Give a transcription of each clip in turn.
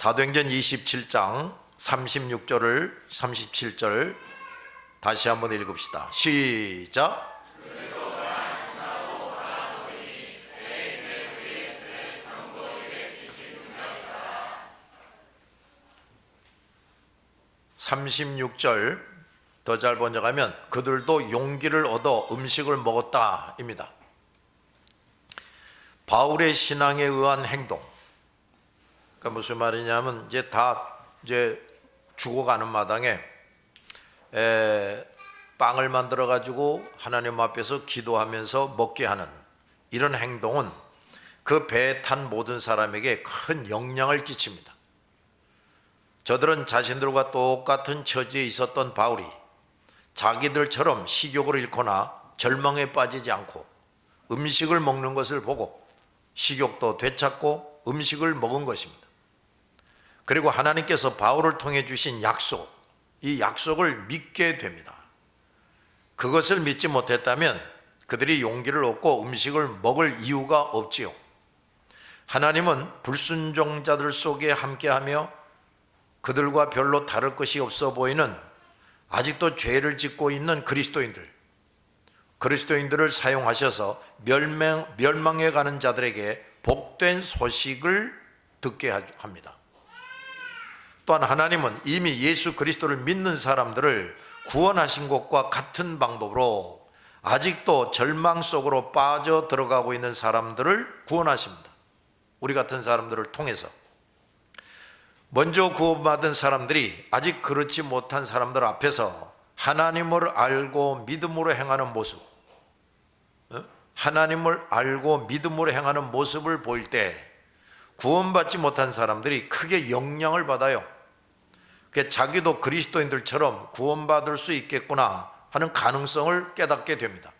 사도행전 27장 36절을 37절 다시 한번 읽읍시다. 시작. (36절) 더 잘 번역하면 그들도 용기를 얻어 음식을 먹었다 입니다. 바울의 신앙에 의한 행동, 그러니까 무슨 말이냐면 이제 죽어가는 마당에 빵을 만들어 가지고 하나님 앞에서 기도하면서 먹게 하는 이런 행동은 그 배에 탄 모든 사람에게 큰 영향을 끼칩니다. 저들은 자신들과 똑같은 처지에 있었던 바울이 자기들처럼 식욕을 잃거나 절망에 빠지지 않고 음식을 먹는 것을 보고 식욕도 되찾고 음식을 먹은 것입니다. 그리고 하나님께서 바울을 통해 주신 약속, 이 약속을 믿게 됩니다. 그것을 믿지 못했다면 그들이 용기를 얻고 음식을 먹을 이유가 없지요. 하나님은 불순종자들 속에 함께하며 그들과 별로 다를 것이 없어 보이는 아직도 죄를 짓고 있는 그리스도인들을 사용하셔서 멸망해 가는 자들에게 복된 소식을 듣게 합니다. 또한 하나님은 이미 예수 그리스도를 믿는 사람들을 구원하신 것과 같은 방법으로 아직도 절망 속으로 빠져 들어가고 있는 사람들을 구원하십니다. 우리 같은 사람들을 통해서 먼저 구원받은 사람들이 아직 그렇지 못한 사람들 앞에서 하나님을 알고 믿음으로 행하는 모습, 하나님을 알고 믿음으로 행하는 모습을 보일 때 구원받지 못한 사람들이 크게 영향을 받아요. 자기도 그리스도인들처럼 구원받을 수 있겠구나 하는 가능성을 깨닫게 됩니다.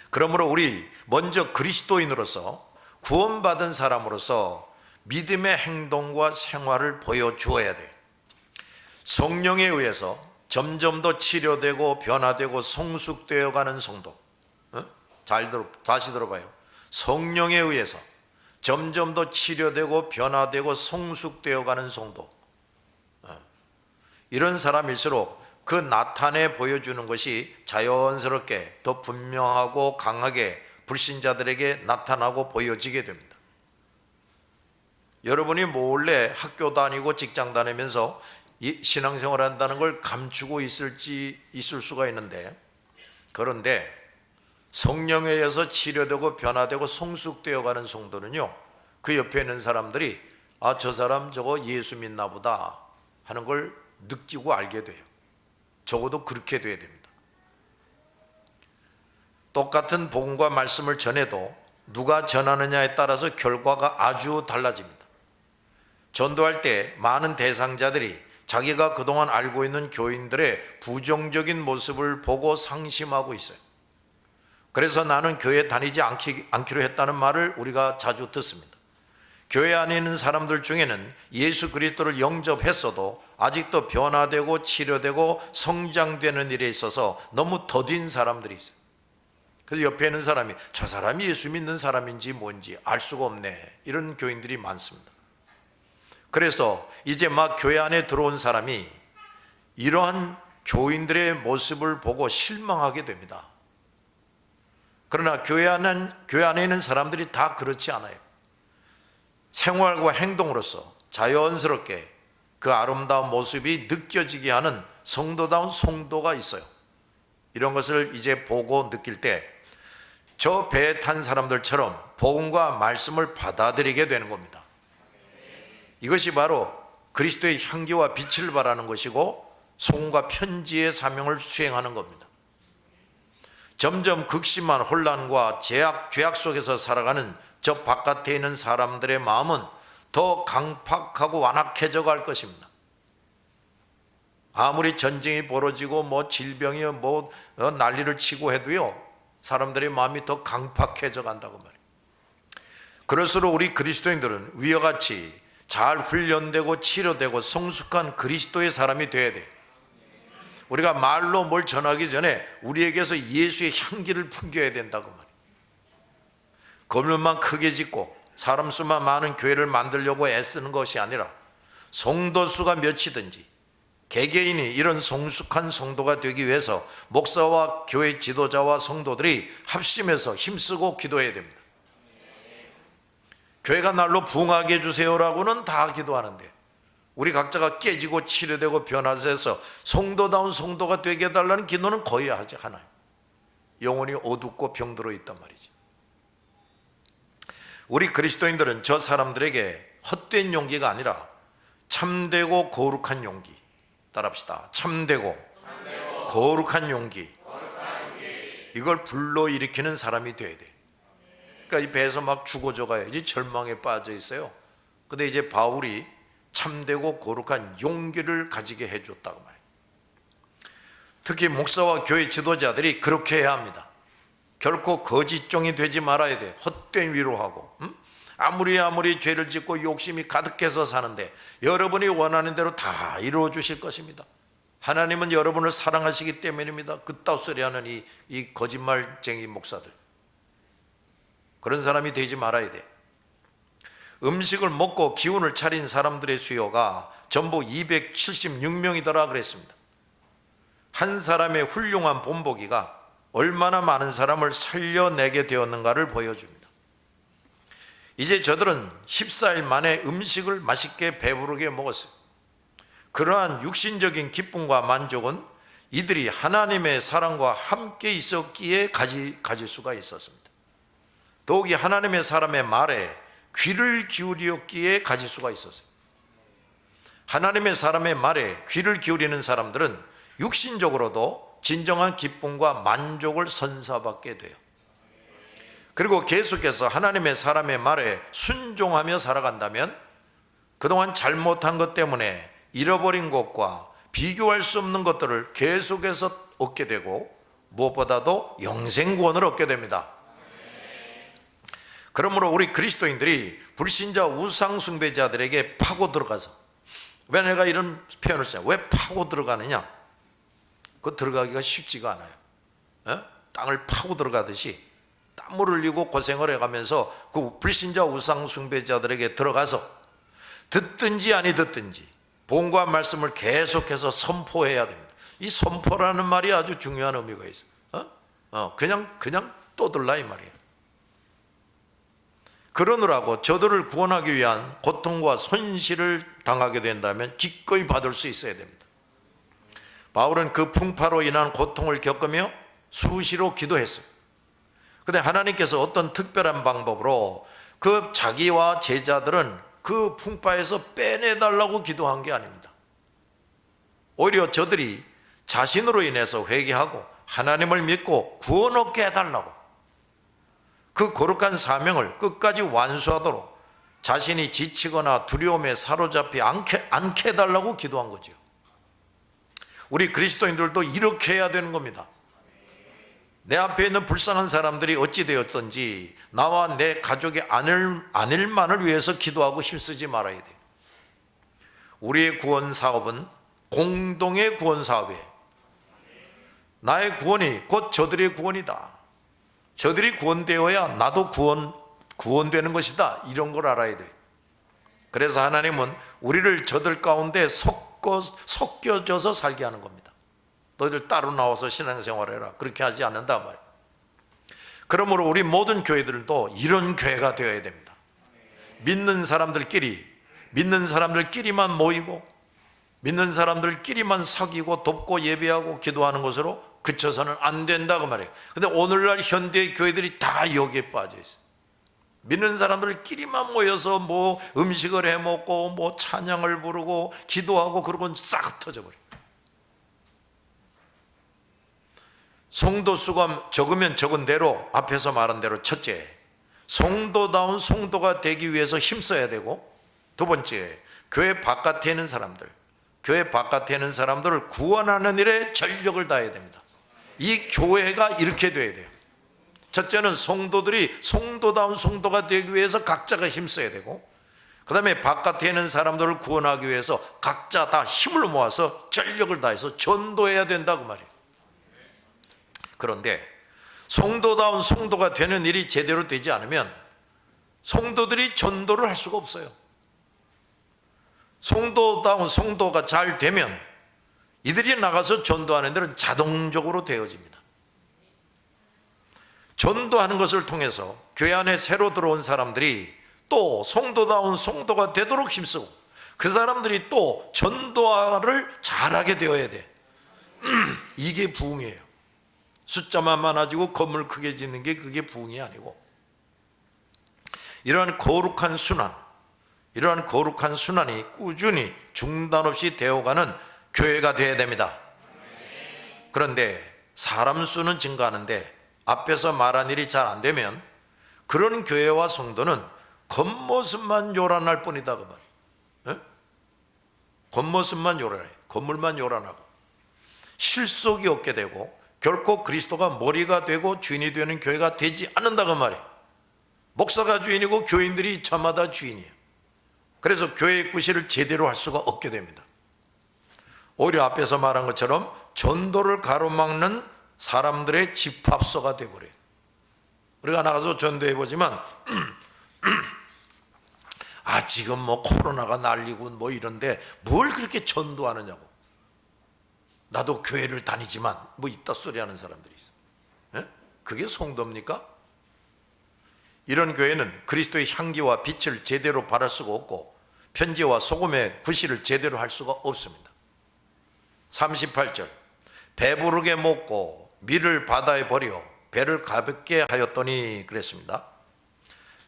그러므로 우리 먼저 그리스도인으로서 구원받은 사람으로서 믿음의 행동과 생활을 보여주어야 돼요. 성령에 의해서 점점 더 치료되고 변화되고 성숙되어 가는 성도. 다시 들어봐요. 성령에 의해서 점점 더 치료되고 변화되고 성숙되어 가는 성도. 이런 사람일수록 그 나타내 보여주는 것이 자연스럽게 더 분명하고 강하게 불신자들에게 나타나고 보여지게 됩니다. 여러분이 몰래 학교 다니고 직장 다니면서 신앙생활 한다는 걸 감추고 있을 수가 있는데, 그런데 성령에 의해서 치료되고 변화되고 성숙되어 가는 성도는요, 그 옆에 있는 사람들이 저 사람 저거 예수 믿나 보다 하는 걸 느끼고 알게 돼요. 적어도 그렇게 돼야 됩니다. 똑같은 복음과 말씀을 전해도 누가 전하느냐에 따라서 결과가 아주 달라집니다. 전도할 때 많은 대상자들이 자기가 그동안 알고 있는 교인들의 부정적인 모습을 보고 상심하고 있어요. 그래서 나는 교회 다니지 않기로 했다는 말을 우리가 자주 듣습니다. 교회 안에 있는 사람들 중에는 예수 그리스도를 영접했어도 아직도 변화되고 치료되고 성장되는 일에 있어서 너무 더딘 사람들이 있어요. 그래서 옆에 있는 사람이 저 사람이 예수 믿는 사람인지 뭔지 알 수가 없네, 이런 교인들이 많습니다. 그래서 이제 막 교회 안에 들어온 사람이 이러한 교인들의 모습을 보고 실망하게 됩니다. 그러나 교회 안에 있는 사람들이 다 그렇지 않아요. 생활과 행동으로서 자연스럽게 그 아름다운 모습이 느껴지게 하는 성도다운 성도가 있어요. 이런 것을 이제 보고 느낄 때 저 배에 탄 사람들처럼 복음과 말씀을 받아들이게 되는 겁니다. 이것이 바로 그리스도의 향기와 빛을 발하는 것이고 소금과 편지의 사명을 수행하는 겁니다. 점점 극심한 혼란과 죄악 속에서 살아가는 저 바깥에 있는 사람들의 마음은 더 강팍하고 완악해져 갈 것입니다. 아무리 전쟁이 벌어지고 질병이 난리를 치고 해도요, 사람들의 마음이 더 강팍해져 간다고 말이에요. 그럴수록 우리 그리스도인들은 위와 같이 잘 훈련되고 치료되고 성숙한 그리스도의 사람이 되어야 돼요. 우리가 말로 뭘 전하기 전에 우리에게서 예수의 향기를 풍겨야 된다고 말이에요. 거울만 크게 짓고 사람 수만 많은 교회를 만들려고 애쓰는 것이 아니라 성도 수가 몇이든지 개개인이 이런 성숙한 성도가 되기 위해서 목사와 교회 지도자와 성도들이 합심해서 힘쓰고 기도해야 됩니다. 교회가 날로 부흥하게 해주세요라고는 다 기도하는데 우리 각자가 깨지고 치료되고 변화해서 성도다운 성도가 되게 해달라는 기도는 거의 하지 않아요. 영혼이 어둡고 병들어 있단 말이지. 우리 그리스도인들은 저 사람들에게 헛된 용기가 아니라 참되고 거룩한 용기, 따라합시다. 참되고 거룩한 용기, 이걸 불러일으키는 사람이 돼야 돼. 그러니까 이 배에서 막 죽어져가요. 이제 절망에 빠져 있어요. 근데 이제 바울이 참되고 거룩한 용기를 가지게 해줬다고 말이에요. 특히 목사와 교회 지도자들이 그렇게 해야 합니다. 결코 거짓종이 되지 말아야 돼. 헛된 위로하고, 아무리 죄를 짓고 욕심이 가득해서 사는데 여러분이 원하는 대로 다 이루어 주실 것입니다. 하나님은 여러분을 사랑하시기 때문입니다. 그따위 소리 하는 이 거짓말쟁이 목사들, 그런 사람이 되지 말아야 돼. 음식을 먹고 기운을 차린 사람들의 수요가 전부 276명이더라 그랬습니다. 한 사람의 훌륭한 본보기가 얼마나 많은 사람을 살려내게 되었는가를 보여줍니다. 이제 저들은 14일 만에 음식을 맛있게 배부르게 먹었어요. 그러한 육신적인 기쁨과 만족은 이들이 하나님의 사랑과 함께 있었기에 가질 수가 있었습니다. 더욱이 하나님의 사람의 말에 귀를 기울였기에 가질 수가 있었어요. 하나님의 사람의 말에 귀를 기울이는 사람들은 육신적으로도 진정한 기쁨과 만족을 선사받게 돼요. 그리고 계속해서 하나님의 사람의 말에 순종하며 살아간다면 그동안 잘못한 것 때문에 잃어버린 것과 비교할 수 없는 것들을 계속해서 얻게 되고 무엇보다도 영생구원을 얻게 됩니다. 그러므로 우리 그리스도인들이 불신자 우상 숭배자들에게 파고 들어가서, 왜 내가 이런 표현을 써요? 왜 파고 들어가느냐? 그 들어가기가 쉽지가 않아요. 땅을 파고 들어가듯이 땀을 흘리고 고생을 해가면서 그 불신자 우상 숭배자들에게 들어가서 듣든지 아니 듣든지 복음과 말씀을 계속해서 선포해야 됩니다. 이 선포라는 말이 아주 중요한 의미가 있어요. 그냥 떠들라 이 말이에요. 그러느라고 저들을 구원하기 위한 고통과 손실을 당하게 된다면 기꺼이 받을 수 있어야 됩니다. 바울은 그 풍파로 인한 고통을 겪으며 수시로 기도했어요. 그런데 하나님께서 어떤 특별한 방법으로 그 자기와 제자들은 그 풍파에서 빼내달라고 기도한 게 아닙니다. 오히려 저들이 자신으로 인해서 회개하고 하나님을 믿고 구원 얻게 해달라고, 그 거룩한 사명을 끝까지 완수하도록 자신이 지치거나 두려움에 사로잡히 않게 해달라고 기도한 거죠. 우리 그리스도인들도 이렇게 해야 되는 겁니다. 내 앞에 있는 불쌍한 사람들이 어찌 되었든지 나와 내 가족의 안일만을 위해서 기도하고 힘쓰지 말아야 돼. 우리의 구원 사업은 공동의 구원 사업이에요. 나의 구원이 곧 저들의 구원이다. 저들이 구원되어야 나도 구원되는 것이다. 이런 걸 알아야 돼. 그래서 하나님은 우리를 저들 가운데 섞여져서 살게 하는 겁니다. 너희들 따로 나와서 신앙생활을 해라. 그렇게 하지 않는다 말이에요. 그러므로 우리 모든 교회들도 이런 교회가 되어야 됩니다. 믿는 사람들끼리만 모이고 믿는 사람들끼리만 사귀고 돕고 예배하고 기도하는 것으로 그쳐서는 안 된다고 말해요. 근데 오늘날 현대의 교회들이 다 여기에 빠져 있어요. 믿는 사람들끼리만 모여서 뭐 음식을 해 먹고 뭐 찬양을 부르고 기도하고 그러고는 싹 터져버려요. 성도 수가 적으면 적은 대로 앞에서 말한 대로 첫째, 성도다운 성도가 되기 위해서 힘써야 되고, 두 번째, 교회 바깥에 있는 사람들을 구원하는 일에 전력을 다해야 됩니다. 이 교회가 이렇게 돼야 돼요. 첫째는 성도들이 성도다운 성도가 되기 위해서 각자가 힘써야 되고, 그 다음에 바깥에 있는 사람들을 구원하기 위해서 각자 다 힘을 모아서 전력을 다해서 전도해야 된다고 말이에요. 그런데 성도다운 성도가 되는 일이 제대로 되지 않으면 성도들이 전도를 할 수가 없어요. 성도다운 성도가 잘 되면 이들이 나가서 전도하는 데는 자동적으로 되어집니다. 전도하는 것을 통해서 교회 안에 새로 들어온 사람들이 또 성도다운 성도가 되도록 힘쓰고 그 사람들이 또 전도를 잘하게 되어야 돼. 이게 부흥이에요. 숫자만 많아지고 건물 크게 짓는 게 그게 부흥이 아니고, 이러한 거룩한 순환이 꾸준히 중단 없이 되어가는 교회가 되어야 됩니다. 그런데 사람 수는 증가하는데 앞에서 말한 일이 잘 안 되면 그런 교회와 성도는 겉모습만 요란할 뿐이다 그 말이에요. 겉모습만 요란해. 건물만 요란하고 실속이 없게 되고 결코 그리스도가 머리가 되고 주인이 되는 교회가 되지 않는다 그 말이에요. 목사가 주인이고 교인들이 저마다 주인이에요. 그래서 교회의 구실을 제대로 할 수가 없게 됩니다. 오히려 앞에서 말한 것처럼 전도를 가로막는 사람들의 집합소가 되어버려요. 우리가 나가서 전도해보지만 지금 뭐 코로나가 난리고 뭐 이런데 뭘 그렇게 전도하느냐고. 나도 교회를 다니지만 뭐 이따 소리 하는 사람들이 있어요. 그게 성도입니까? 이런 교회는 그리스도의 향기와 빛을 제대로 발할 수가 없고 편지와 소금의 구실을 제대로 할 수가 없습니다. 38절, 배부르게 먹고 밀을 바다에 버려 배를 가볍게 하였더니 그랬습니다.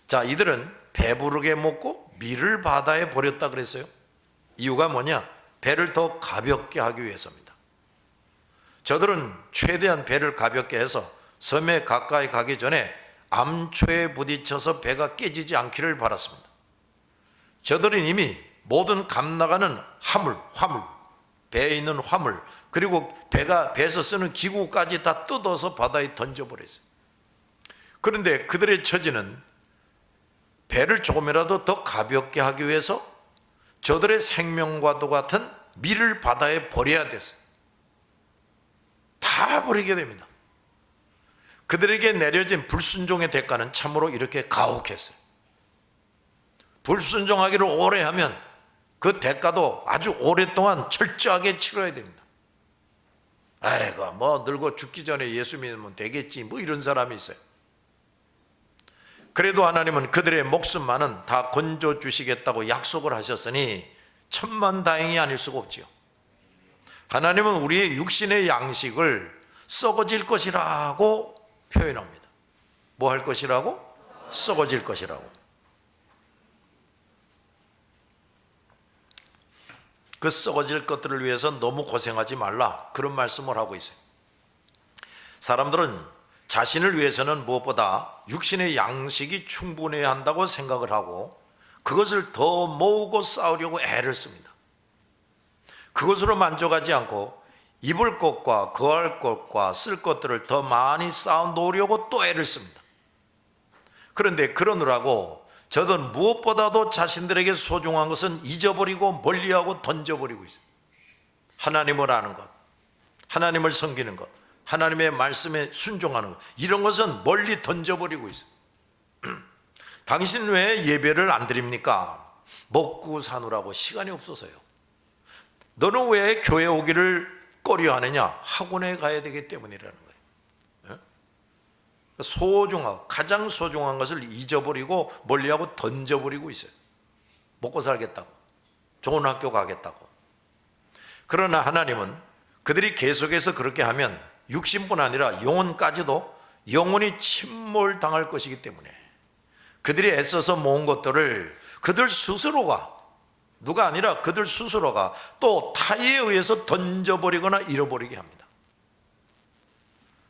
자, 이들은 배부르게 먹고 밀을 바다에 버렸다 그랬어요. 이유가 뭐냐? 배를 더 가볍게 하기 위해서입니다. 저들은 최대한 배를 가볍게 해서 섬에 가까이 가기 전에 암초에 부딪혀서 배가 깨지지 않기를 바랐습니다. 저들은 이미 모든 감나가는 화물, 배에 있는 화물, 그리고 배에서 쓰는 기구까지 다 뜯어서 바다에 던져버렸어요. 그런데 그들의 처지는 배를 조금이라도 더 가볍게 하기 위해서 저들의 생명과도 같은 밀을 바다에 버려야 됐어요. 다 버리게 됩니다. 그들에게 내려진 불순종의 대가는 참으로 이렇게 가혹했어요. 불순종하기를 오래 하면 그 대가도 아주 오랫동안 철저하게 치러야 됩니다. 아이고 뭐 늙어 죽기 전에 예수 믿으면 되겠지 뭐 이런 사람이 있어요. 그래도 하나님은 그들의 목숨만은 다 건져 주시겠다고 약속을 하셨으니 천만다행이 아닐 수가 없지요. 하나님은 우리의 육신의 양식을 썩어질 것이라고 표현합니다. 뭐 할 것이라고? 썩어질 것이라고. 그 썩어질 것들을 위해서 너무 고생하지 말라, 그런 말씀을 하고 있어요. 사람들은 자신을 위해서는 무엇보다 육신의 양식이 충분해야 한다고 생각을 하고 그것을 더 모으고 쌓으려고 애를 씁니다. 그것으로 만족하지 않고 입을 것과 거할 것과 쓸 것들을 더 많이 쌓아 놓으려고 또 애를 씁니다. 그런데 그러느라고 저들은 무엇보다도 자신들에게 소중한 것은 잊어버리고 멀리하고 던져버리고 있어요. 하나님을 아는 것, 하나님을 섬기는 것, 하나님의 말씀에 순종하는 것, 이런 것은 멀리 던져버리고 있어요. 당신 왜 예배를 안 드립니까? 먹고 사느라고 시간이 없어서요. 너는 왜 교회 오기를 꺼려하느냐? 학원에 가야 되기 때문이라는 거예요. 소중하고 가장 소중한 것을 잊어버리고 멀리하고 던져버리고 있어요. 먹고 살겠다고, 좋은 학교 가겠다고. 그러나 하나님은 그들이 계속해서 그렇게 하면 육신뿐 아니라 영혼까지도 영혼이 침몰당할 것이기 때문에 그들이 애써서 모은 것들을 그들 스스로가, 누가 아니라 그들 스스로가 또 타의에 의해서 던져버리거나 잃어버리게 합니다.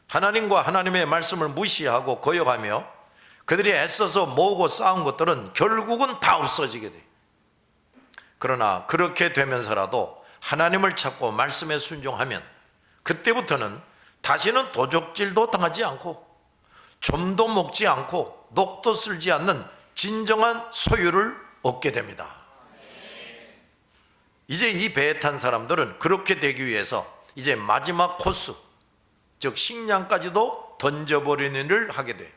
하나님과 하나님의 말씀을 무시하고 거역하며 그들이 애써서 모으고 쌓은 것들은 결국은 다 없어지게 돼요. 그러나 그렇게 되면서라도 하나님을 찾고 말씀에 순종하면 그때부터는 다시는 도적질도 당하지 않고 좀도 먹지 않고 녹도 쓸지 않는 진정한 소유를 얻게 됩니다. 이제 이 배에 탄 사람들은 그렇게 되기 위해서 이제 마지막 코스, 즉 식량까지도 던져버리는 일을 하게 돼요.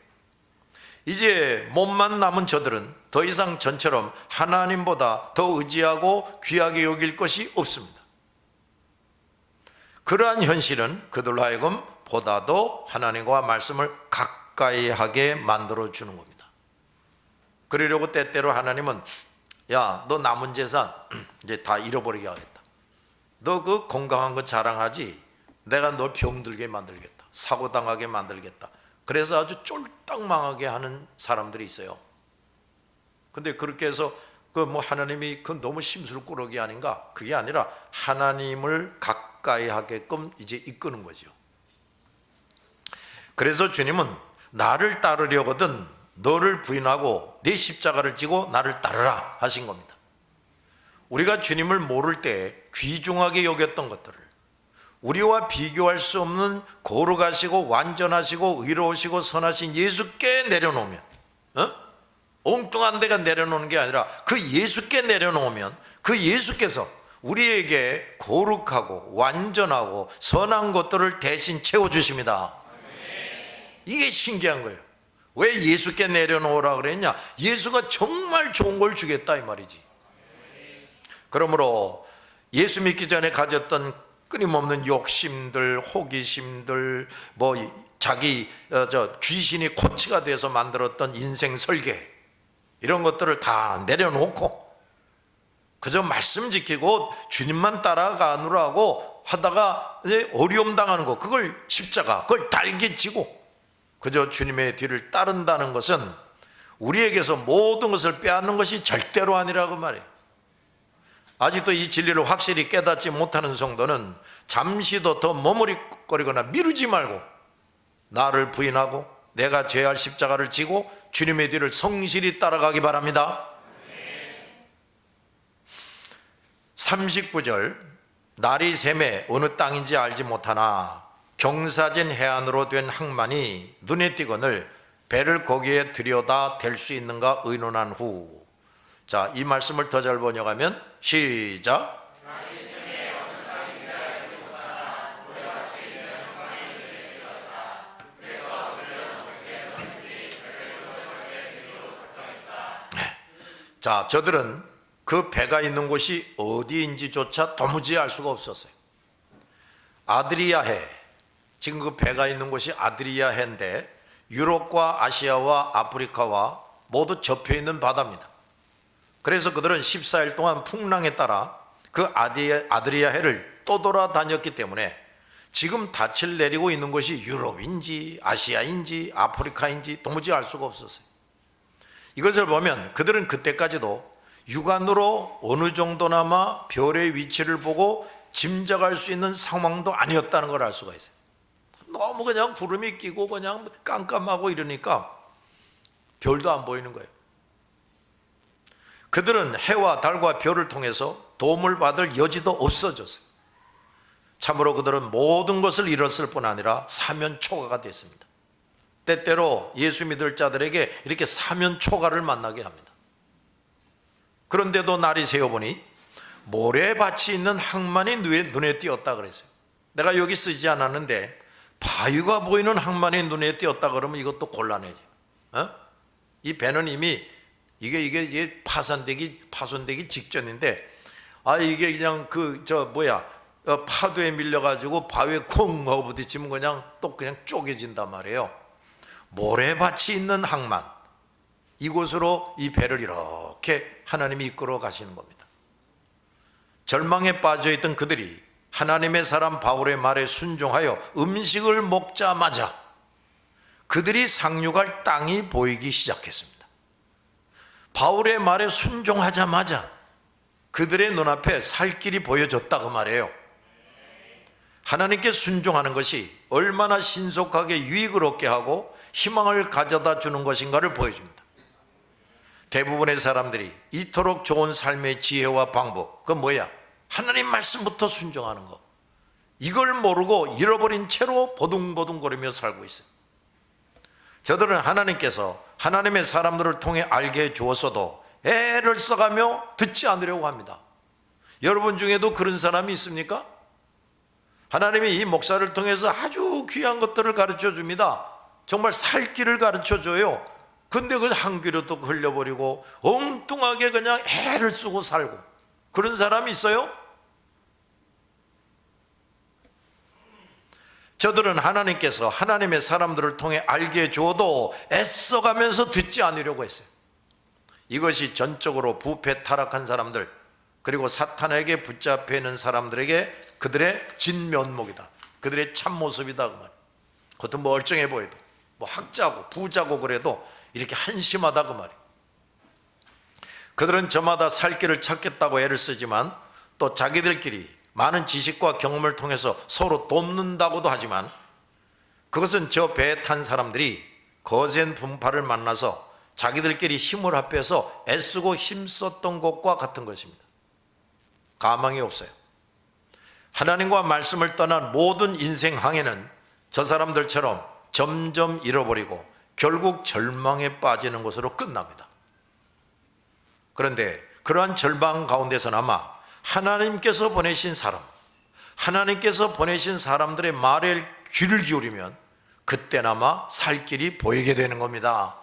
이제 몸만 남은 저들은 더 이상 전처럼 하나님보다 더 의지하고 귀하게 여길 것이 없습니다. 그러한 현실은 그들로 하여금 보다도 하나님과 말씀을 가까이 하게 만들어 주는 겁니다. 그러려고 때때로 하나님은 야, 너 남은 재산 이제 다 잃어버리게 하겠다. 너 그 건강한 거 자랑하지? 내가 널 병들게 만들겠다. 사고당하게 만들겠다. 그래서 아주 쫄딱 망하게 하는 사람들이 있어요. 근데 그렇게 해서 하나님이 너무 심술꾸러기 아닌가? 그게 아니라 하나님을 가까이 하게끔 이제 이끄는 거죠. 그래서 주님은 나를 따르려거든 너를 부인하고 내 십자가를 지고 나를 따르라 하신 겁니다. 우리가 주님을 모를 때 귀중하게 여겼던 것들을 우리와 비교할 수 없는 거룩하시고 완전하시고 의로우시고 선하신 예수께 내려놓으면, 엉뚱한 데가 내려놓는 게 아니라 그 예수께 내려놓으면 그 예수께서 우리에게 거룩하고 완전하고 선한 것들을 대신 채워주십니다. 이게 신기한 거예요. 왜 예수께 내려놓으라 그랬냐? 예수가 정말 좋은 걸 주겠다 이 말이지. 그러므로 예수 믿기 전에 가졌던 끊임없는 욕심들, 호기심들, 자기 귀신이 코치가 돼서 만들었던 인생 설계, 이런 것들을 다 내려놓고 그저 말씀 지키고 주님만 따라가느라고 하다가 이제 어려움 당하는 거, 그걸 십자가, 그걸 달게 지고 그저 주님의 뒤를 따른다는 것은 우리에게서 모든 것을 빼앗는 것이 절대로 아니라고 말해요. 아직도 이 진리를 확실히 깨닫지 못하는 성도는 잠시도 더 머무르거리거나 미루지 말고 나를 부인하고 내가 죄할 십자가를 지고 주님의 뒤를 성실히 따라가기 바랍니다. 39절, 날이 샘에 어느 땅인지 알지 못하나 경사진 해안으로 된 항만이 눈에 띄거늘 배를 거기에 들여다 댈 수 있는가 의논한 후. 자, 이 말씀을 더 잘 번역하면 시작. 자, 저들은 그 배가 있는 곳이 어디인지조차 도무지 알 수가 없었어요. 아드리아해, 지금 그 배가 있는 곳이 아드리아해인데 유럽과 아시아와 아프리카와 모두 접해 있는 바다입니다. 그래서 그들은 14일 동안 풍랑에 따라 그 아드리아해를 떠돌아다녔기 때문에 지금 닻을 내리고 있는 것이 유럽인지 아시아인지 아프리카인지 도무지 알 수가 없었어요. 이것을 보면 그들은 그때까지도 육안으로 어느 정도나마 별의 위치를 보고 짐작할 수 있는 상황도 아니었다는 걸 알 수가 있어요. 너무 그냥 구름이 끼고 그냥 깜깜하고 이러니까 별도 안 보이는 거예요. 그들은 해와 달과 별을 통해서 도움을 받을 여지도 없어졌어요. 참으로 그들은 모든 것을 잃었을 뿐 아니라 사면초가가 됐습니다. 때때로 예수 믿을 자들에게 이렇게 사면초가를 만나게 합니다. 그런데도 날이 새어보니 모래밭이 있는 항만이 눈에 띄었다 그랬어요. 내가 여기 쓰지 않았는데 바위가 보이는 항만이 눈에 띄었다 그러면 이것도 곤란해져. 이 배는 이미 이게 파손되기 직전인데, 이게 그냥 파도에 밀려가지고 바위에 콩 하고 부딪히면 그냥 쪼개진단 말이에요. 모래밭이 있는 항만, 이곳으로 이 배를 이렇게 하나님이 이끌어 가시는 겁니다. 절망에 빠져있던 그들이 하나님의 사람 바울의 말에 순종하여 음식을 먹자마자 그들이 상륙할 땅이 보이기 시작했습니다. 바울의 말에 순종하자마자 그들의 눈앞에 살 길이 보여졌다고 말해요. 하나님께 순종하는 것이 얼마나 신속하게 유익을 얻게 하고 희망을 가져다 주는 것인가를 보여줍니다. 대부분의 사람들이 이토록 좋은 삶의 지혜와 방법, 그건 뭐야? 하나님 말씀부터 순종하는 거. 이걸 모르고 잃어버린 채로 보둥보둥거리며 살고 있어요. 저들은 하나님께서 하나님의 사람들을 통해 알게 해 주었어도 애를 써가며 듣지 않으려고 합니다. 여러분 중에도 그런 사람이 있습니까? 하나님이 이 목사를 통해서 아주 귀한 것들을 가르쳐 줍니다. 정말 살 길을 가르쳐 줘요. 근데 그 한 귀로도 흘려버리고 엉뚱하게 그냥 애를 쓰고 살고 그런 사람이 있어요? 저들은 하나님께서 하나님의 사람들을 통해 알게 주어도 애써가면서 듣지 않으려고 했어요. 이것이 전적으로 부패 타락한 사람들 그리고 사탄에게 붙잡혀 있는 사람들에게 그들의 진면목이다. 그들의 참모습이다 그 말. 겉은 멀쩡해 보여도 뭐 학자고 부자고 그래도 이렇게 한심하다 그 말이에요. 그들은 저마다 살 길을 찾겠다고 애를 쓰지만 또 자기들끼리 많은 지식과 경험을 통해서 서로 돕는다고도 하지만 그것은 저 배에 탄 사람들이 거센 분파를 만나서 자기들끼리 힘을 합해서 애쓰고 힘썼던 것과 같은 것입니다. 가망이 없어요. 하나님과 말씀을 떠난 모든 인생 항해는 저 사람들처럼 점점 잃어버리고 결국 절망에 빠지는 것으로 끝납니다. 그런데 그러한 절망 가운데서나마 하나님께서 보내신 사람, 하나님께서 보내신 사람들의 말에 귀를 기울이면 그때나마 살 길이 보이게 되는 겁니다.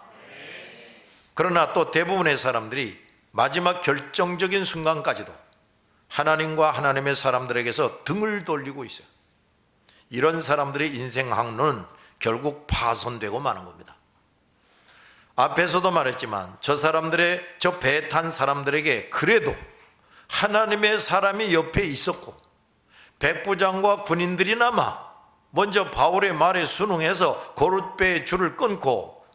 그러나 또 대부분의 사람들이 마지막 결정적인 순간까지도 하나님과 하나님의 사람들에게서 등을 돌리고 있어요. 이런 사람들의 인생 항로는 결국 파손되고 마는 겁니다. 앞에서도 말했지만 저 사람들의 저 배에 탄 사람들에게 그래도 하나님의 사람이 옆에 있었고 백부장과 군인들이나마 먼저 바울의 말에 순응해서 거룻배의 줄을 끊고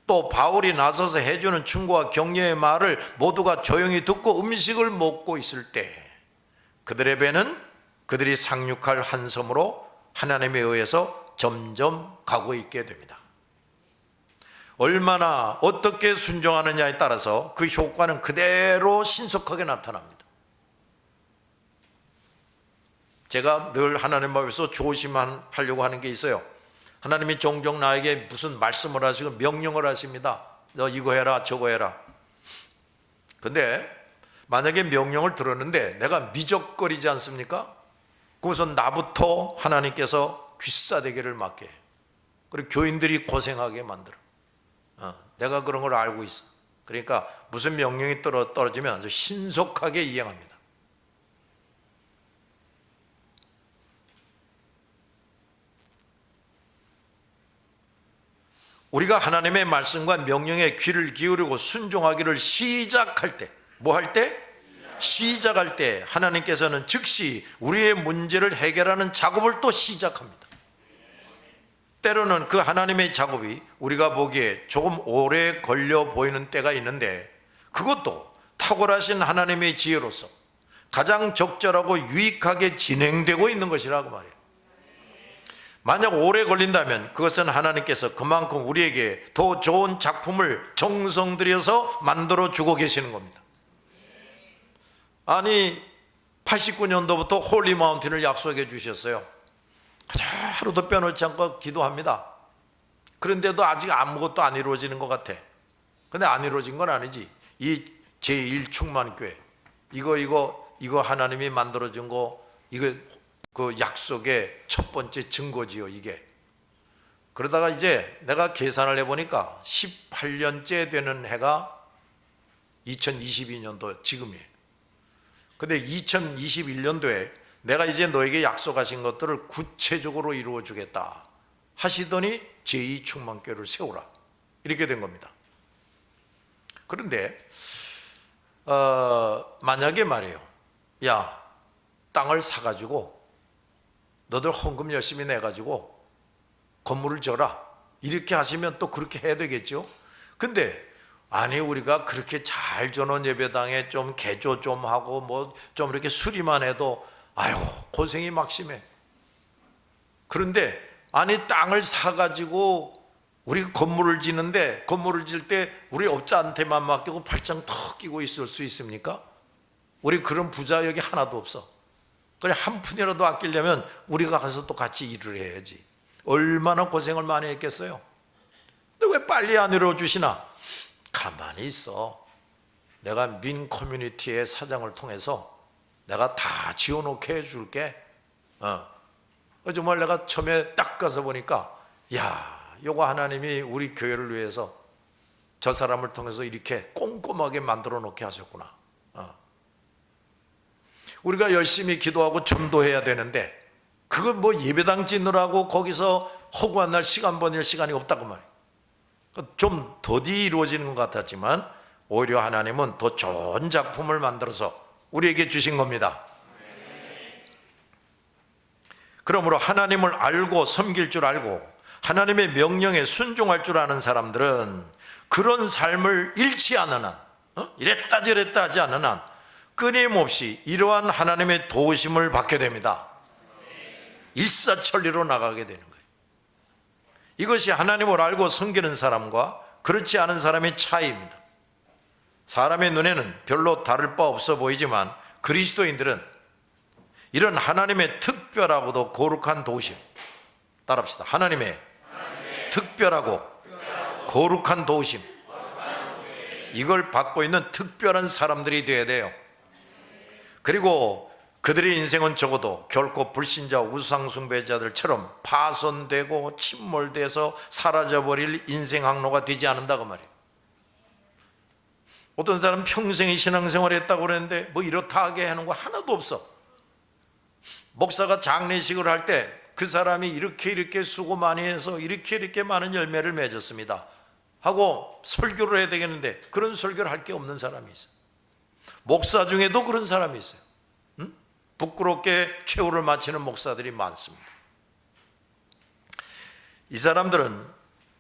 또 바울이 나서서 해주는 충고와 격려의 말을 모두가 조용히 듣고 음식을 먹고 있을 때 그들의 배는 그들이 상륙할 한 섬으로 하나님에 의해서 점점 가고 있게 됩니다. 얼마나 어떻게 순종하느냐에 따라서 그 효과는 그대로 신속하게 나타납니다. 제가 늘 하나님 앞에서 조심하려고 하는 게 있어요. 하나님이 종종 나에게 무슨 말씀을 하시고 명령을 하십니다. 너 이거 해라 저거 해라. 근데 만약에 명령을 들었는데 내가 미적거리지 않습니까? 그것은 나부터 하나님께서 귀싸대기를 맞게 해. 그리고 교인들이 고생하게 만들어. 내가 그런 걸 알고 있어. 그러니까 무슨 명령이 떨어지면 아주 신속하게 이행합니다. 우리가 하나님의 말씀과 명령에 귀를 기울이고 순종하기를 시작할 때, 뭐 할 때? 시작할 때 하나님께서는 즉시 우리의 문제를 해결하는 작업을 또 시작합니다. 때로는 그 하나님의 작업이 우리가 보기에 조금 오래 걸려 보이는 때가 있는데 그것도 탁월하신 하나님의 지혜로서 가장 적절하고 유익하게 진행되고 있는 것이라고 말해요. 만약 오래 걸린다면 그것은 하나님께서 그만큼 우리에게 더 좋은 작품을 정성 들여서 만들어 주고 계시는 겁니다. 아니 89년도부터 홀리 마운틴을 약속해 주셨어요. 하루도 빼놓지 않고 기도합니다. 그런데도 아직 아무것도 안 이루어지는 것 같아. 근데 안 이루어진 건 아니지. 이 제1충만교회 이거 하나님이 만들어준 거 이거 그 약속의 첫 번째 증거지요 이게. 그러다가 이제 내가 계산을 해보니까 18년째 되는 해가 2022년도 지금이에요. 근데 2021년도에 내가 이제 너에게 약속하신 것들을 구체적으로 이루어 주겠다 하시더니 제2충만교회를 세우라 이렇게 된 겁니다. 그런데 만약에 말이에요, 야 땅을 사가지고 너들 헌금 열심히 내가지고 건물을 져라 이렇게 하시면 또 그렇게 해야 되겠죠. 근데 아니 우리가 그렇게 잘 줘놓은 예배당에 좀 개조 좀 하고 뭐 좀 이렇게 수리만 해도 아이고 고생이 막심해. 그런데 아니 땅을 사가지고 우리 건물을 지는데 건물을 질 때 우리 업자한테만 맡기고 발장 턱 끼고 있을 수 있습니까? 우리 그런 부자 여기 하나도 없어. 그래 한 푼이라도 아끼려면 우리가 가서 또 같이 일을 해야지. 얼마나 고생을 많이 했겠어요. 근데 왜 빨리 안 이루어주시나? 가만히 있어. 내가 민 커뮤니티의 사장을 통해서 내가 다 지어놓게 해줄게. 정말 내가 처음에 딱 가서 보니까 야 요거 하나님이 우리 교회를 위해서 저 사람을 통해서 이렇게 꼼꼼하게 만들어 놓게 하셨구나. 우리가 열심히 기도하고 전도해야 되는데 그건 뭐 예배당 짓느라고 거기서 허구한 날 시간 보낼 시간이 없다고 말이에요. 좀 더디 이루어지는 것 같았지만 오히려 하나님은 더 좋은 작품을 만들어서 우리에게 주신 겁니다. 그러므로 하나님을 알고 섬길 줄 알고 하나님의 명령에 순종할 줄 아는 사람들은 그런 삶을 잃지 않는 한, 이랬다 저랬다 하지 않는 한 끊임없이 이러한 하나님의 도우심을 받게 됩니다. 일사천리로 나가게 되는 거예요. 이것이 하나님을 알고 섬기는 사람과 그렇지 않은 사람의 차이입니다. 사람의 눈에는 별로 다를 바 없어 보이지만 그리스도인들은 이런 하나님의 특별하고도 거룩한 도우심, 따라합시다. 하나님의 특별하고 거룩한 도우심, 이걸 받고 있는 특별한 사람들이 되어야 돼요. 그리고 그들의 인생은 적어도 결코 불신자 우상숭배자들처럼 파손되고 침몰돼서 사라져버릴 인생 항로가 되지 않는다고 말이에요. 어떤 사람 평생의 신앙생활을 했다고 그랬는데 뭐 이렇다 하게 하는 거 하나도 없어. 목사가 장례식을 할 때 그 사람이 이렇게 수고 많이 해서 이렇게 많은 열매를 맺었습니다 하고 설교를 해야 되겠는데 그런 설교를 할 게 없는 사람이 있어요. 목사 중에도 그런 사람이 있어요. 부끄럽게 최후를 마치는 목사들이 많습니다. 이 사람들은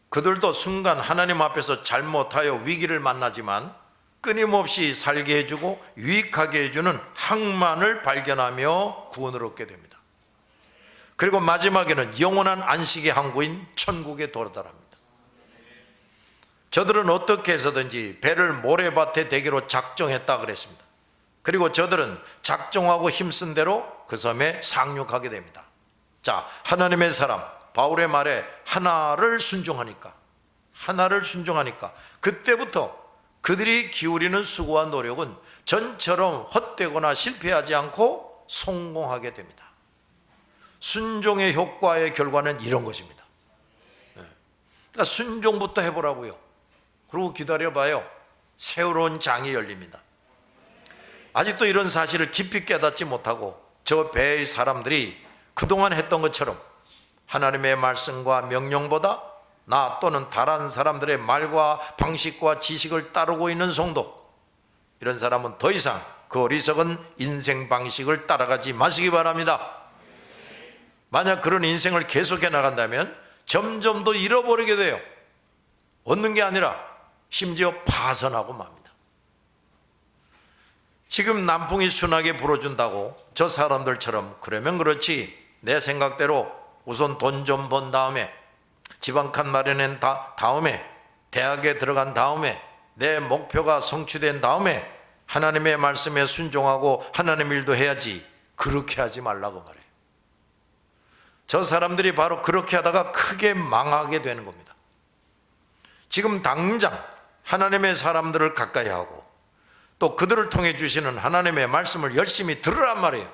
그들도 순간 하나님 앞에서 잘못하여 위기를 만나지만 끊임없이 살게 해주고 유익하게 해주는 항만을 발견하며 구원을 얻게 됩니다. 그리고 마지막에는 영원한 안식의 항구인 천국에 도달합니다. 저들은 어떻게 해서든지 배를 모래밭에 대기로 작정했다 그랬습니다. 그리고 저들은 작정하고 힘쓴 대로 그 섬에 상륙하게 됩니다. 자, 하나님의 사람 바울의 말에 하나를 순종하니까 그때부터 그들이 기울이는 수고와 노력은 전처럼 헛되거나 실패하지 않고 성공하게 됩니다. 순종의 효과의 결과는 이런 것입니다. 그러니까 순종부터 해보라고요. 그리고 기다려봐요. 새로운 장이 열립니다. 아직도 이런 사실을 깊이 깨닫지 못하고 저 배의 사람들이 그동안 했던 것처럼 하나님의 말씀과 명령보다 나 또는 다른 사람들의 말과 방식과 지식을 따르고 있는 성도, 이런 사람은 더 이상 그 어리석은 인생 방식을 따라가지 마시기 바랍니다. 만약 그런 인생을 계속해 나간다면 점점 더 잃어버리게 돼요. 얻는 게 아니라 심지어 파산하고 맙니다. 지금 남풍이 순하게 불어준다고 저 사람들처럼 그러면 그렇지, 내 생각대로 우선 돈 좀 번 다음에 지방칸 마련한 다음에 대학에 들어간 다음에 내 목표가 성취된 다음에 하나님의 말씀에 순종하고 하나님 일도 해야지, 그렇게 하지 말라고 말해요. 저 사람들이 바로 그렇게 하다가 크게 망하게 되는 겁니다. 지금 당장 하나님의 사람들을 가까이 하고 또 그들을 통해 주시는 하나님의 말씀을 열심히 들으란 말이에요.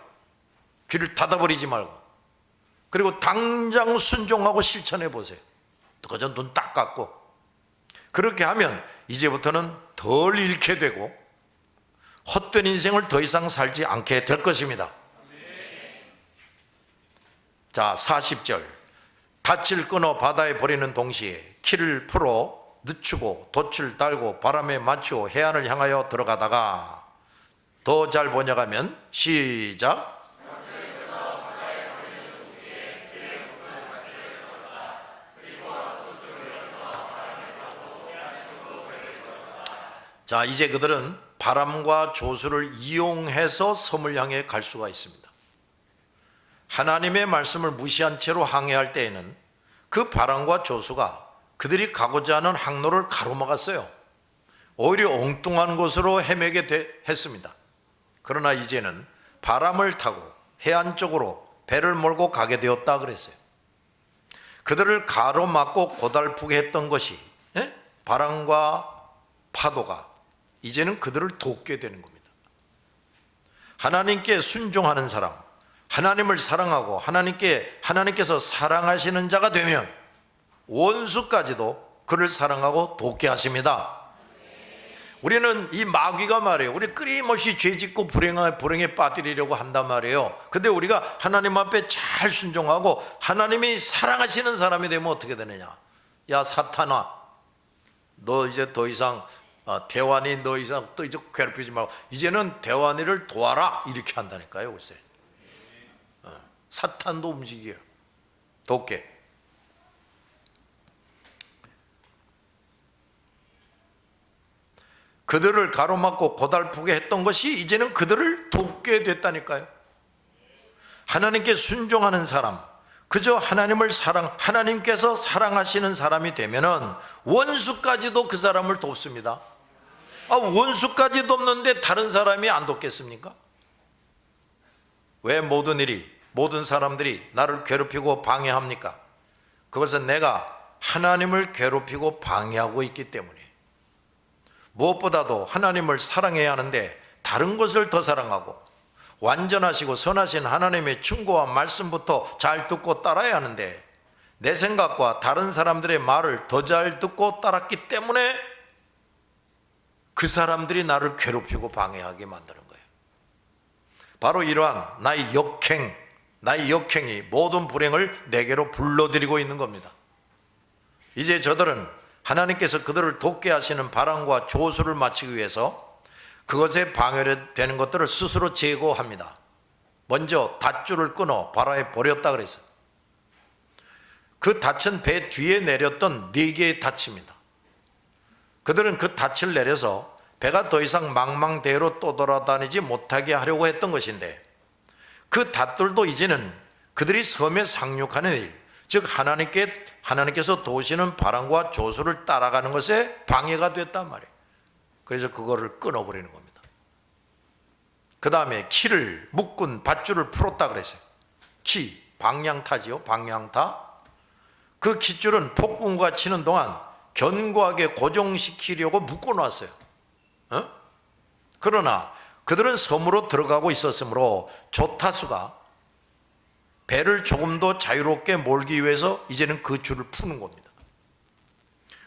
귀를 닫아버리지 말고. 그리고 당장 순종하고 실천해 보세요. 그저 눈 딱 감고. 그렇게 하면 이제부터는 덜 잃게 되고 헛된 인생을 더 이상 살지 않게 될 것입니다. 자, 40절. 닻을 끊어 바다에 버리는 동시에 키를 풀어 늦추고 돛을 달고 바람에 맞추어 해안을 향하여 들어가다가, 더 잘 번역하면 시작. 자, 이제 그들은 바람과 조수를 이용해서 섬을 향해 갈 수가 있습니다. 하나님의 말씀을 무시한 채로 항해할 때에는 그 바람과 조수가 그들이 가고자 하는 항로를 가로막았어요. 오히려 엉뚱한 곳으로 헤매게 했습니다. 그러나 이제는 바람을 타고 해안 쪽으로 배를 몰고 가게 되었다 그랬어요. 그들을 가로막고 고달프게 했던 것이 바람과 파도가 이제는 그들을 돕게 되는 겁니다. 하나님께 순종하는 사람, 하나님을 사랑하고 하나님께서 사랑하시는 자가 되면 원수까지도 그를 사랑하고 돕게 하십니다. 우리는 이 마귀가 말이에요, 우리 끊임없이 죄짓고 불행에 빠뜨리려고 한단 말이에요. 근데 우리가 하나님 앞에 잘 순종하고 하나님이 사랑하시는 사람이 되면 어떻게 되느냐? 야 사탄아, 너 이제 더 이상 대환이 너 이상 또 이제 괴롭히지 말고 이제는 대환이를 도와라, 이렇게 한다니까요. 글쎄, 사탄도 움직여요. 돕게. 그들을 가로막고 고달프게 했던 것이 이제는 그들을 돕게 됐다니까요. 하나님께 순종하는 사람, 그저 하나님께서 사랑하시는 사람이 되면은 원수까지도 그 사람을 돕습니다. 원수까지 돕는데 다른 사람이 안 돕겠습니까? 왜 모든 사람들이 나를 괴롭히고 방해합니까? 그것은 내가 하나님을 괴롭히고 방해하고 있기 때문에. 무엇보다도 하나님을 사랑해야 하는데 다른 것을 더 사랑하고 완전하시고 선하신 하나님의 충고와 말씀부터 잘 듣고 따라야 하는데 내 생각과 다른 사람들의 말을 더 잘 듣고 따랐기 때문에 그 사람들이 나를 괴롭히고 방해하게 만드는 거예요. 바로 이러한 나의 역행이 모든 불행을 내게로 불러들이고 있는 겁니다. 이제 저들은 하나님께서 그들을 돕게 하시는 바람과 조수를 마치기 위해서 그것에 방해되는 것들을 스스로 제거합니다. 먼저 닷줄을 끊어 바다에 버렸다 그랬어요. 그 닻은 배 뒤에 내렸던 4개의 닻입니다. 그들은 그 닻을 내려서 배가 더 이상 망망대해로 떠돌아다니지 못하게 하려고 했던 것인데 그 닷들도 이제는 그들이 섬에 상륙하는 일, 즉 하나님께서 도우시는 바람과 조수를 따라가는 것에 방해가 됐단 말이에요. 그래서 그거를 끊어버리는 겁니다. 그 다음에 키를 묶은 밧줄을 풀었다 그랬어요. 키, 방향타지요, 방향타. 그 깃줄은 폭풍우가 치는 동안 견고하게 고정시키려고 묶어놨어요. 그러나 그들은 섬으로 들어가고 있었으므로 조타수가 배를 조금 더 자유롭게 몰기 위해서 이제는 그 줄을 푸는 겁니다.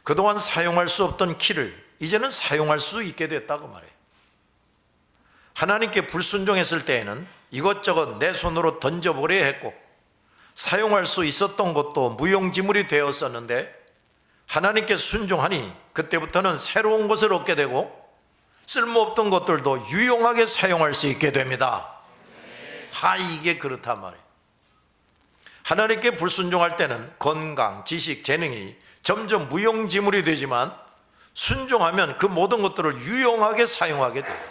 그동안 사용할 수 없던 키를 이제는 사용할 수 있게 됐다고 말해요. 하나님께 불순종했을 때에는 이것저것 내 손으로 던져버려야 했고 사용할 수 있었던 것도 무용지물이 되었었는데 하나님께 순종하니 그때부터는 새로운 것을 얻게 되고 쓸모없던 것들도 유용하게 사용할 수 있게 됩니다. 이게 그렇단 말이에요. 하나님께 불순종할 때는 건강, 지식, 재능이 점점 무용지물이 되지만 순종하면 그 모든 것들을 유용하게 사용하게 돼요.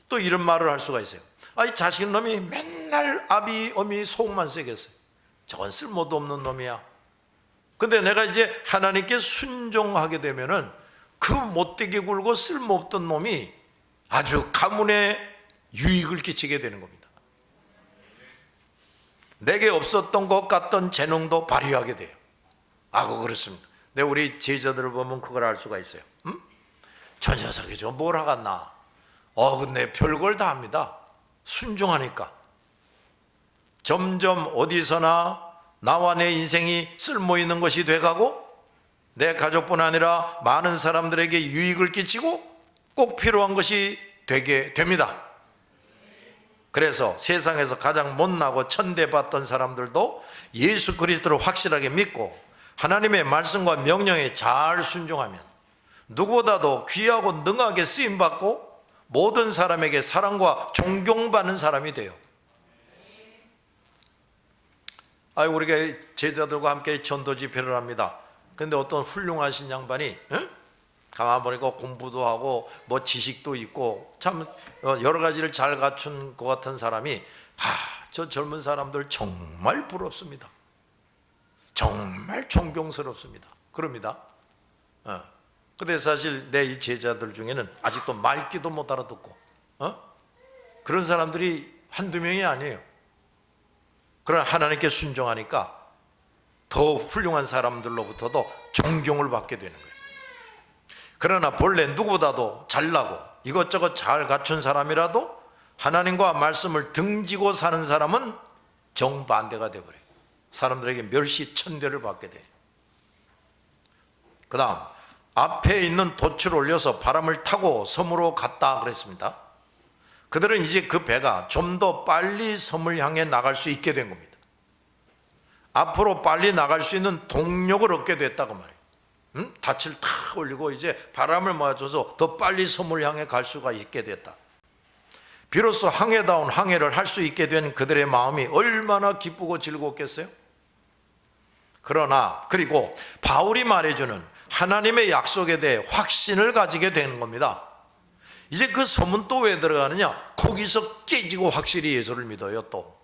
또 이런 말을 할 수가 있어요. 이 자식놈이 맨날 아비, 어미 속만 새겼어요. 저건 쓸모도 없는 놈이야. 근데 내가 이제 하나님께 순종하게 되면은 그 못되게 굴고 쓸모없던 놈이 아주 가문에 유익을 끼치게 되는 겁니다. 내게 없었던 것 같던 재능도 발휘하게 돼요. 그렇습니다. 근데 우리 제자들을 보면 그걸 알 수가 있어요. 저 녀석이 뭘 하겠나? 근데 별걸 다 합니다. 순종하니까. 점점 어디서나 나와 내 인생이 쓸모있는 것이 돼가고 내 가족뿐 아니라 많은 사람들에게 유익을 끼치고 꼭 필요한 것이 되게 됩니다. 그래서 세상에서 가장 못나고 천대받던 사람들도 예수 그리스도를 확실하게 믿고 하나님의 말씀과 명령에 잘 순종하면 누구보다도 귀하고 능하게 쓰임받고 모든 사람에게 사랑과 존경받는 사람이 돼요. 우리가 제자들과 함께 전도 집회를 합니다. 근데 어떤 훌륭하신 양반이 가만 보니까 공부도 하고 지식도 있고 참 여러 가지를 잘 갖춘 것 같은 사람이 저 젊은 사람들 정말 부럽습니다. 정말 존경스럽습니다. 그럽니다. 근데 사실 내 이 제자들 중에는 아직도 말귀도 못 알아듣고 그런 사람들이 한두 명이 아니에요. 그러나 하나님께 순종하니까 더 훌륭한 사람들로부터도 존경을 받게 되는 거예요. 그러나 본래 누구보다도 잘나고 이것저것 잘 갖춘 사람이라도 하나님과 말씀을 등지고 사는 사람은 정반대가 되어버려요. 사람들에게 멸시 천대를 받게 돼. 그 다음 앞에 있는 돛을 올려서 바람을 타고 섬으로 갔다 그랬습니다. 그들은 이제 그 배가 좀 더 빨리 섬을 향해 나갈 수 있게 된 겁니다. 앞으로 빨리 나갈 수 있는 동력을 얻게 됐다고 말해요. 닻을 탁 올리고 이제 바람을 맞아서 더 빨리 섬을 향해 갈 수가 있게 됐다. 비로소 항해다운 항해를 할 수 있게 된 그들의 마음이 얼마나 기쁘고 즐거웠겠어요? 그리고 바울이 말해주는 하나님의 약속에 대해 확신을 가지게 되는 겁니다. 이제 그 섬은 또 왜 들어가느냐? 거기서 깨지고 확실히 예수를 믿어요. 또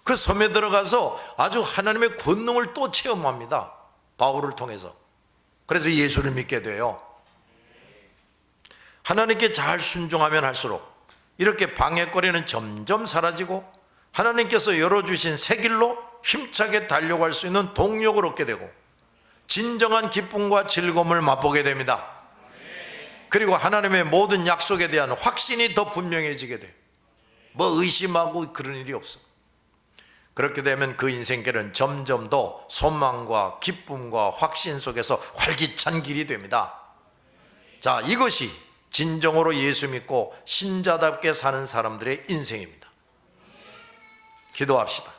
그 섬에 들어가서 아주 하나님의 권능을 또 체험합니다. 바울을 통해서. 그래서 예수를 믿게 돼요. 하나님께 잘 순종하면 할수록 이렇게 방해거리는 점점 사라지고 하나님께서 열어주신 새 길로 힘차게 달려갈 수 있는 동력을 얻게 되고 진정한 기쁨과 즐거움을 맛보게 됩니다. 그리고 하나님의 모든 약속에 대한 확신이 더 분명해지게 돼요. 뭐 의심하고 그런 일이 없어. 그렇게 되면 그 인생길은 점점 더 소망과 기쁨과 확신 속에서 활기찬 길이 됩니다. 자, 이것이 진정으로 예수 믿고 신자답게 사는 사람들의 인생입니다. 기도합시다.